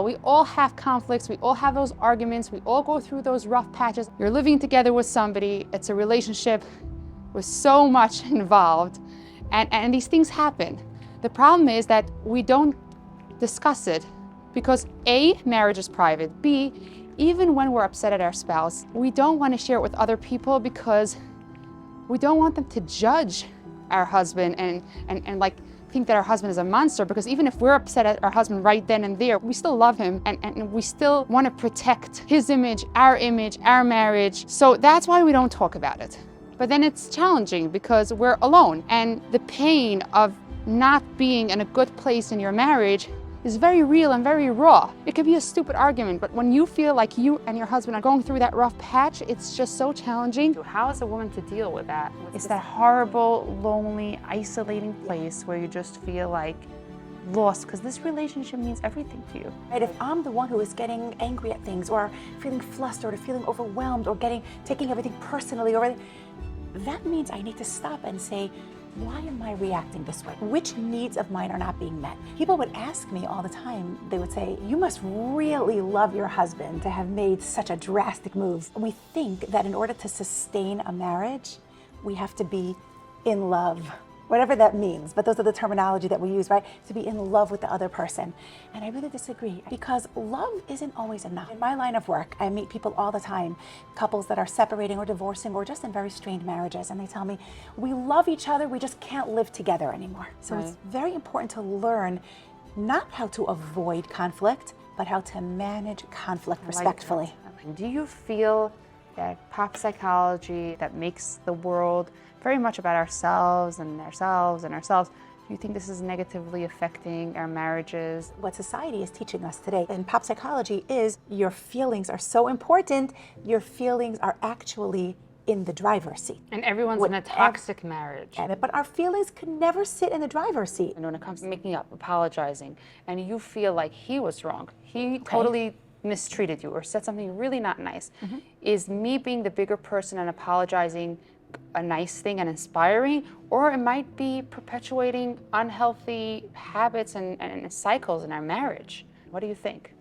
We all have conflicts, we all have those arguments, we all go through those rough patches. You're living together with somebody, it's a relationship with so much involved, and these things happen. The problem is that we don't discuss it because A, marriage is private. B, even when we're upset at our spouse, we don't want to share it with other people because we don't want them to judge our husband and like think that our husband is a monster, because even if we're upset at our husband right then and there, we still love him and we still want to protect his image, our marriage. So that's why we don't talk about it. But then it's challenging because we're alone, and the pain of not being in a good place in your marriage is very real and very raw. It could be a stupid argument, but when you feel like you and your husband are going through that rough patch, it's just so challenging. How is a woman to deal with that? It's that horrible, lonely, isolating place where you just feel like lost, because this relationship means everything to you. Right, if I'm the one who is getting angry at things, or feeling flustered, or feeling overwhelmed, or taking everything personally, that means I need to stop and say, why am I reacting this way? Which needs of mine are not being met? People would ask me all the time, they would say, you must really love your husband to have made such a drastic move. We think that in order to sustain a marriage, we have to be in love, whatever that means, but those are the terminology that we use, right? To be in love with the other person. And I really disagree, because love isn't always enough. In my line of work, I meet people all the time, couples that are separating or divorcing or just in very strained marriages, and they tell me, we love each other, we just can't live together anymore. So It's very important to learn not how to avoid conflict, but how to manage conflict respectfully. Do you feel that pop psychology that makes the world very much about ourselves and ourselves and ourselves, do you think this is negatively affecting our marriages? What society is teaching us today in pop psychology is your feelings are so important, your feelings are actually in the driver's seat. And everyone's in a toxic marriage. But our feelings can never sit in the driver's seat. And when it comes to making up, apologizing, and you feel like he was wrong, he totally mistreated you or said something really not nice, is me being the bigger person and apologizing a nice thing and inspiring, or it might be perpetuating unhealthy habits and cycles in our marriage? What do you think?